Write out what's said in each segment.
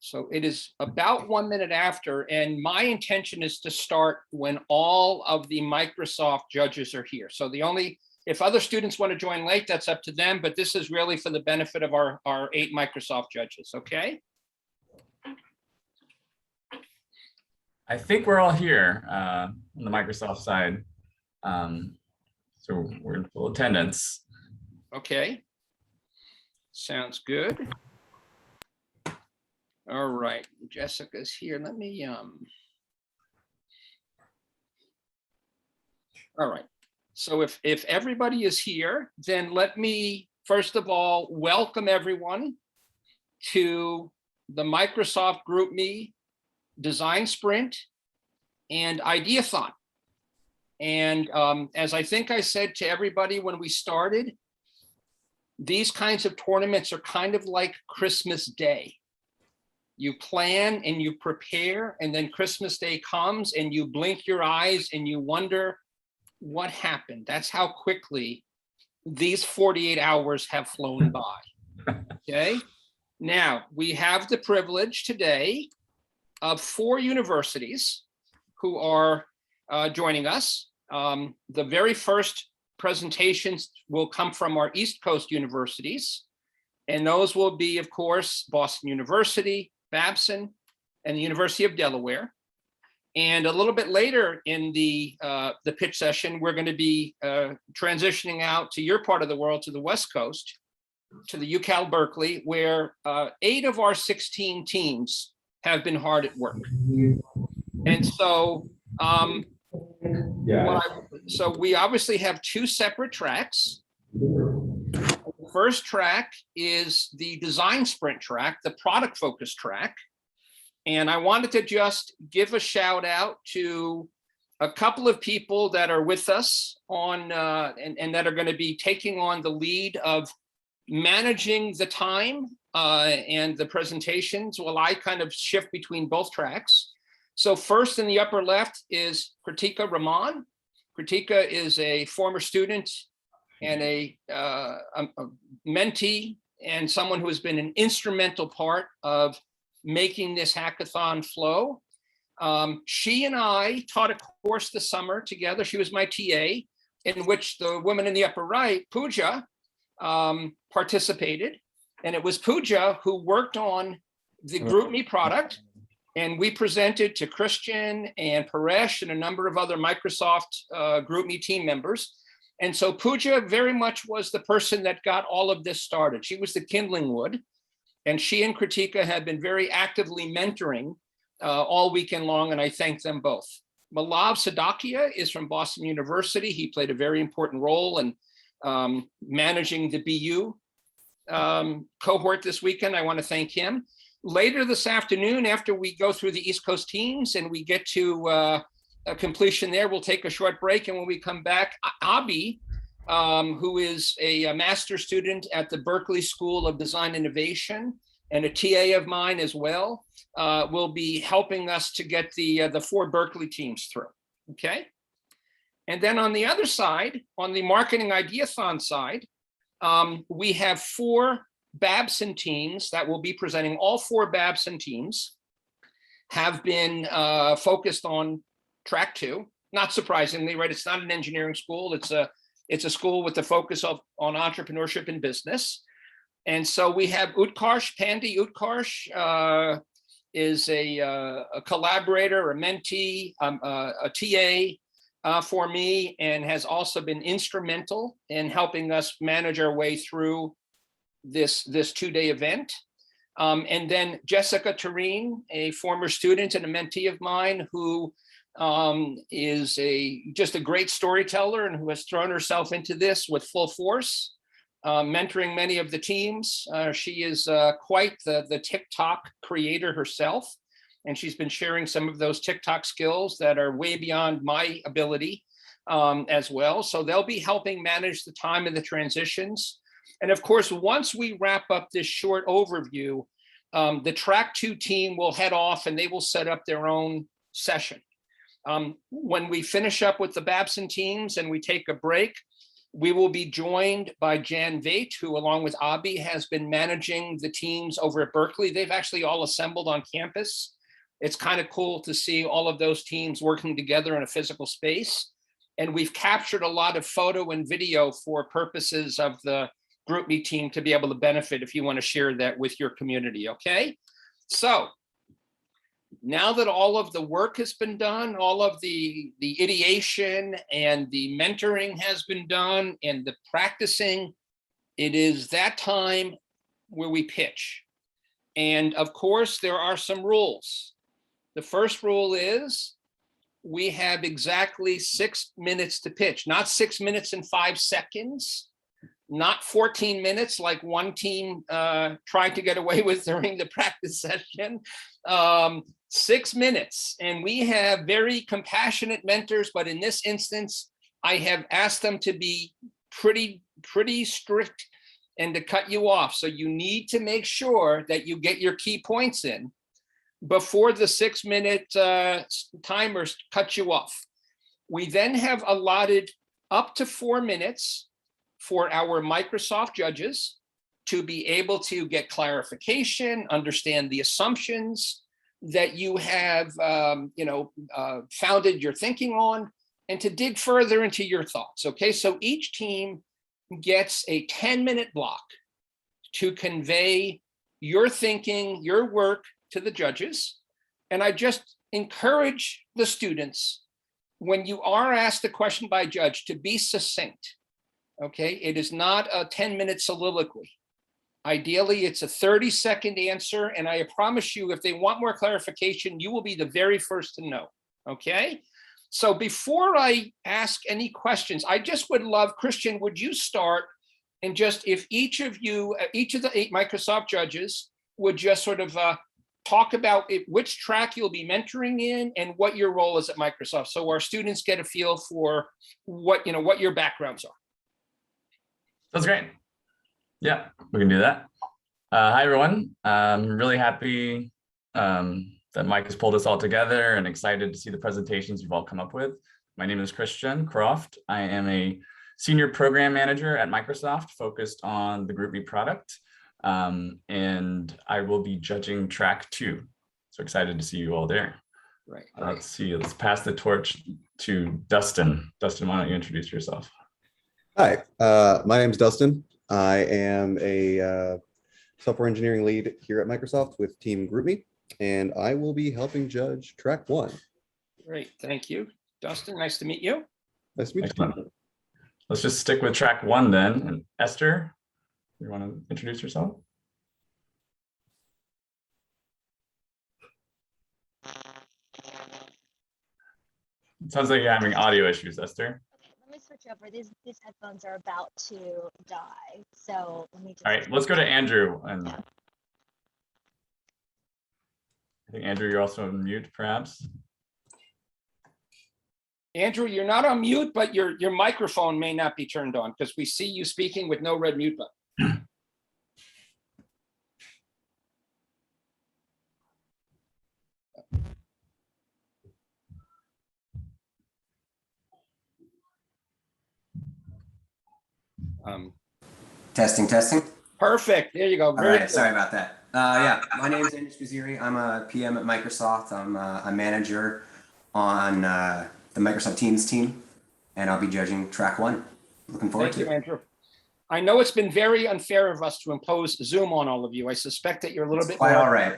So it is about 1 minute after, and my intention is to start when all of the Microsoft judges are here. So if other students want to join late, that's up to them, but this is really for the benefit of our 8 Microsoft judges, okay? I think we're all here on the Microsoft side. So we're in full attendance. Okay. Sounds good. All right, Jessica's here. Let me, all right. So if everybody is here, then let me, first of all, welcome everyone to the Microsoft GroupMe Design Sprint and Ideathon. And as I think I said to everybody when we started, these kinds of tournaments are kind of like Christmas Day. You plan and you prepare, and then Christmas Day comes and you blink your eyes and you wonder what happened. That's how quickly these 48 hours have flown by. Okay. Now we have the privilege today of 4 universities who are joining us. The very first presentations will come from our East Coast universities, and those will be, of course, Boston University, Babson, and the University of Delaware. And a little bit later in the pitch session, we're going to be transitioning out to your part of the world, to the West Coast, to the Cal Berkeley, where 8 of our 16 teams have been hard at work. And so, so we obviously have 2 separate tracks. The first track is the design sprint track, the product focus track. And I wanted to just give a shout out to a couple of people that are with us on and that are going to be taking on the lead of managing the time and the presentations while I kind of shift between both tracks. So first in the upper left is Kratika Rahman. Kratika is a former student and a mentee and someone who has been an instrumental part of making this hackathon flow. She and I taught a course this summer together. She was my TA, in which the woman in the upper right, Pooja, participated. And it was Pooja who worked on the GroupMe product. And we presented to Christian and Paresh and a number of other Microsoft GroupMe team members. And so Pooja very much was the person that got all of this started. She was the kindling wood. And she and Kratika have been very actively mentoring all weekend long, and I thank them both. Malav Sadakia is from Boston University. He played a very important role in managing the BU cohort this weekend. I want to thank him. Later this afternoon, after we go through the East Coast teams and we get to a completion there, we'll take a short break. And when we come back, Abhi, who is a master's student at the Berkeley School of Design Innovation and a TA of mine as well, will be helping us to get the 4 Berkeley teams through, okay? And then on the other side, on the Marketing Ideathon side, we have 4 Babson teams that will be presenting. All 4 Babson teams have been focused on track 2, not surprisingly, right? It's not an engineering school, it's a school with the focus on entrepreneurship and business. And so we have Utkarsh, Pandey Utkarsh is a collaborator, a mentee, a TA for me, and has also been instrumental in helping us manage our way through this 2-day event. And then Jessica Tureen, a former student and a mentee of mine who is just a great storyteller and who has thrown herself into this with full force, mentoring many of the teams. She is quite the TikTok creator herself, and she's been sharing some of those TikTok skills that are way beyond my ability as well. So they'll be helping manage the time and the transitions. And of course, once we wrap up this short overview, the track 2 team will head off and they will set up their own session. When we finish up with the Babson teams and we take a break, We will be joined by Jan Veit, who along with Abby has been managing the teams over at Berkeley. They've actually all assembled on campus. It's kind of cool to see all of those teams working together in a physical space. And we've captured a lot of photo and video for purposes of the GroupMe team to be able to benefit if you want to share that with your community, okay? So now that all of the work has been done, all of the ideation and the mentoring has been done and the practicing, it is that time where we pitch. And of course, there are some rules. The first rule is we have exactly 6 minutes to pitch, not 6 minutes and 5 seconds, not 14 minutes like one team tried to get away with during the practice session. 6 minutes. And we have very compassionate mentors, but in this instance, I have asked them to be pretty strict and to cut you off. So you need to make sure that you get your key points in before the 6 minute timers cut you off. We then have allotted up to 4 minutes for our Microsoft judges to be able to get clarification, understand the assumptions that you have founded your thinking on, and to dig further into your thoughts. Okay, so each team gets a 10-minute block to convey your thinking, your work to the judges. And I just encourage the students, when you are asked a question by a judge, to be succinct. Okay, it is not a 10-minute soliloquy. Ideally, it's a 30-second answer, and I promise you, if they want more clarification, you will be the very first to know, okay? So before I ask any questions, I just would love, Christian, would you start and just, if each of you, each of the 8 Microsoft judges would just sort of talk about which track you'll be mentoring in and what your role is at Microsoft, so our students get a feel for what your backgrounds are. That's great. Yeah, we can do that. Hi, everyone. I'm really happy that Mike has pulled us all together and excited to see the presentations you've all come up with. My name is Christian Croft. I am a senior program manager at Microsoft focused on the GroupMe product. And I will be judging track 2. So excited to see you all there. Right. Let's see, let's pass the torch to Dustin. Dustin, why don't you introduce yourself? Hi, my name is Dustin. I am a software engineering lead here at Microsoft with Team GroupMe, and I will be helping judge track 1. Great, thank you. Dustin, nice to meet you. Nice to meet you. Let's just stick with track 1 then. And Esther, you want to introduce yourself? It sounds like you're having audio issues, Esther. Let me switch over. These headphones are about to die. So let me just. All right, let's go to Andrew. And I think, Andrew, you're also on mute, perhaps. Andrew, you're not on mute, but your microphone may not be turned on because we see you speaking with no red mute button. Testing. Perfect. There you go. All Very right. good. Sorry about that. Yeah, my name is Andrew Spaziri. I'm a PM at Microsoft. I'm a manager on the Microsoft Teams team, and I'll be judging track 1. Looking forward Thank to you, it. Andrew. I know it's been very unfair of us to impose Zoom on all of you. I suspect that you're a little bit Quite more. all right.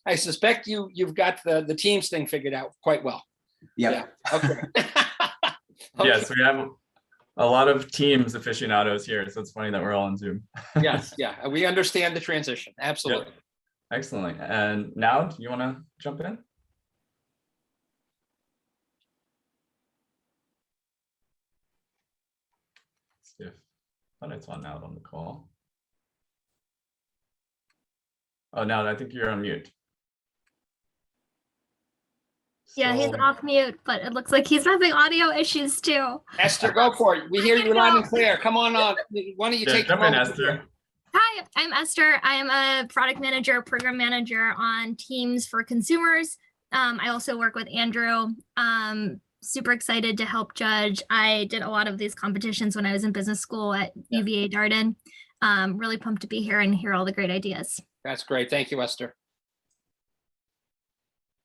I suspect you've got the Teams thing figured out quite well. Yep. Yeah. Okay. Okay. Yes, we have a lot of Teams aficionados here, so it's funny that we're all on Zoom. Yes, yeah, we understand the transition. Absolutely. Yep. Excellent. And now, do you want to jump in? Let's see if it's on out on the call. Oh, now I think you're on mute. Yeah, he's off mute, but it looks like he's having audio issues too. Esther, go for it. We hear you loud and clear. Come on. Why don't you take jump in, Esther? Hi, I'm Esther. I am a product manager, program manager on Teams for consumers. I also work with Andrew. super excited to help judge. I did a lot of these competitions when I was in business school at UVA Darden. Really pumped to be here and hear all the great ideas. That's great. Thank you, Esther.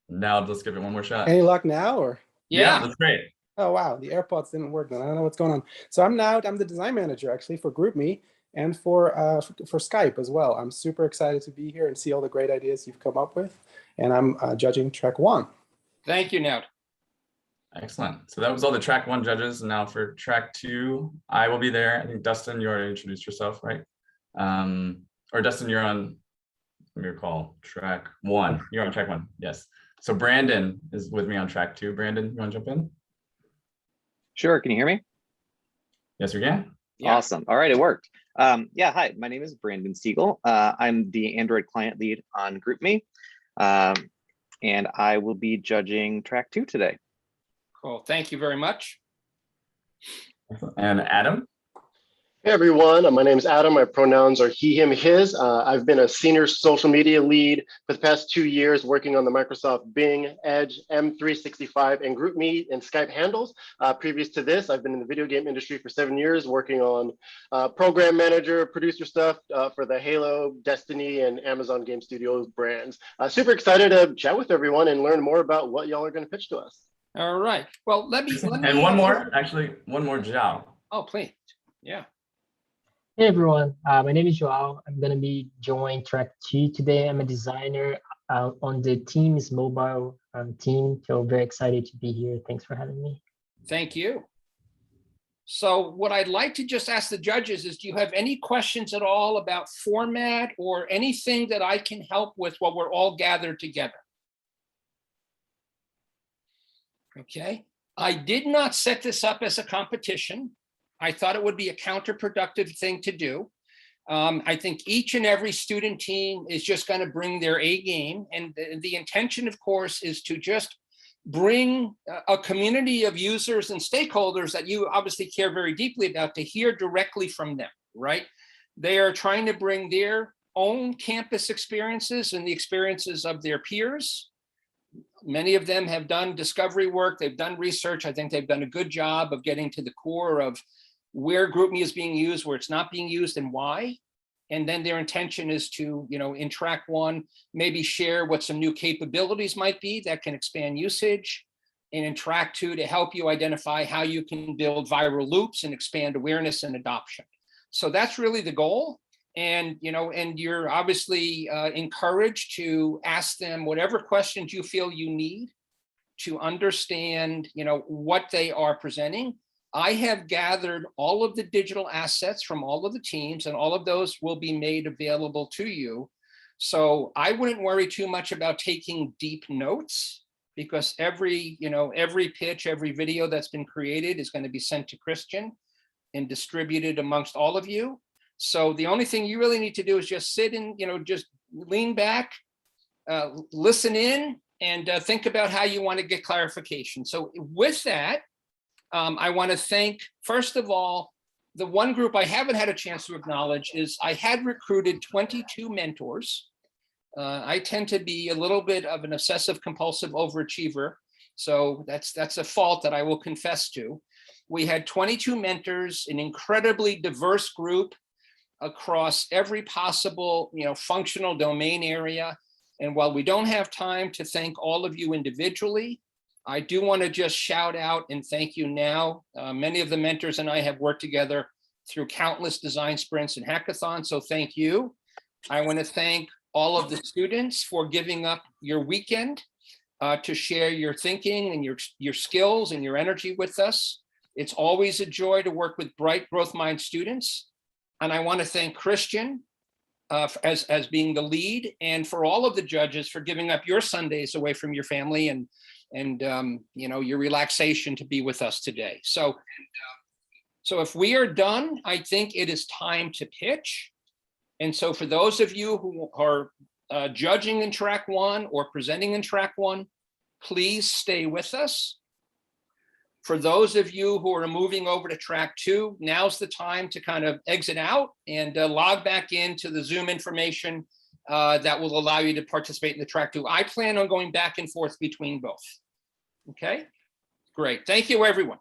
Now let's give it one more shot. Any luck now or? Yeah. That's great. Oh, wow. The AirPods didn't work then. I don't know what's going on. So I'm the design manager actually for GroupMe and for Skype as well. I'm super excited to be here and see all the great ideas you've come up with. And I'm judging track 1. Thank you, Ned. Excellent. So that was all the track 1 judges. And now for track 2, I will be there. I think Dustin, you already introduced yourself, right? Or Dustin, you're on, let me recall, track 1. You're on track 1. Yes. So Brandon is with me on track 2. Brandon, you want to jump in? Sure. Can you hear me? Yes, we can. Yeah. Awesome. All right. It worked. Yeah. Hi, my name is Brandon Siegel. I'm the Android client lead on GroupMe. And I will be judging track 2 today. Cool. Thank you very much. And Adam? Hey everyone, my name is Adam. My pronouns are he, him, his. I've been a senior social media lead for the past 2 years working on the Microsoft Bing, Edge, M365, and GroupMe and Skype handles. Previous to this, I've been in the video game industry for 7 years working on program manager, producer stuff for the Halo, Destiny, and Amazon Game Studios brands. Super excited to chat with everyone and learn more about what y'all are going to pitch to us. All right. Well, let me. And one more, Zhao. Oh, please. Yeah. Hey everyone, my name is Joao. I'm going to be joining track 2 today. I'm a designer on the Teams mobile team, so very excited to be here. Thanks for having me. Thank you. So what I'd like to just ask the judges is, do you have any questions at all about format or anything that I can help with while we're all gathered together? Okay. I did not set this up as a competition. I thought it would be a counterproductive thing to do. I think each and every student team is just going to bring their A game. And the intention, of course, is to just bring a community of users and stakeholders that you obviously care very deeply about to hear directly from them, right? They are trying to bring their own campus experiences and the experiences of their peers. Many of them have done discovery work. They've done research. I think they've done a good job of getting to the core of where GroupMe is being used, where it's not being used, and why. And then their intention is to, in track 1, maybe share what some new capabilities might be that can expand usage. And in track 2, to help you identify how you can build viral loops and expand awareness and adoption. So that's really the goal. And, and you're obviously encouraged to ask them whatever questions you feel you need to understand, what they are presenting. I have gathered all of the digital assets from all of the teams, and all of those will be made available to you. So I wouldn't worry too much about taking deep notes, because every pitch, every video that's been created is going to be sent to Christian and distributed amongst all of you. So the only thing you really need to do is just sit and, just lean back, listen in, and think about how you want to get clarification. So with that, I want to thank, first of all, the one group I haven't had a chance to acknowledge is I had recruited 22 mentors. I tend to be a little bit of an obsessive compulsive overachiever. So that's a fault that I will confess to. We had 22 mentors, an incredibly diverse group across every possible, functional domain area. And while we don't have time to thank all of you individually, I do want to just shout out and thank you now. Many of the mentors and I have worked together through countless design sprints and hackathons, so thank you. I want to thank all of the students for giving up your weekend to share your thinking and your skills and your energy with us. It's always a joy to work with bright growth mind students. And I want to thank Christian as being the lead, and for all of the judges for giving up your Sundays away from your family and your relaxation to be with us today. So if we are done, I think it is time to pitch. And so for those of you who are judging in track 1 or presenting in track 1, please stay with us. For those of you who are moving over to track 2, now's the time to kind of exit out and log back into the Zoom information that will allow you to participate in the track 2. I plan on going back and forth between both. Okay. Great. Thank you, everyone.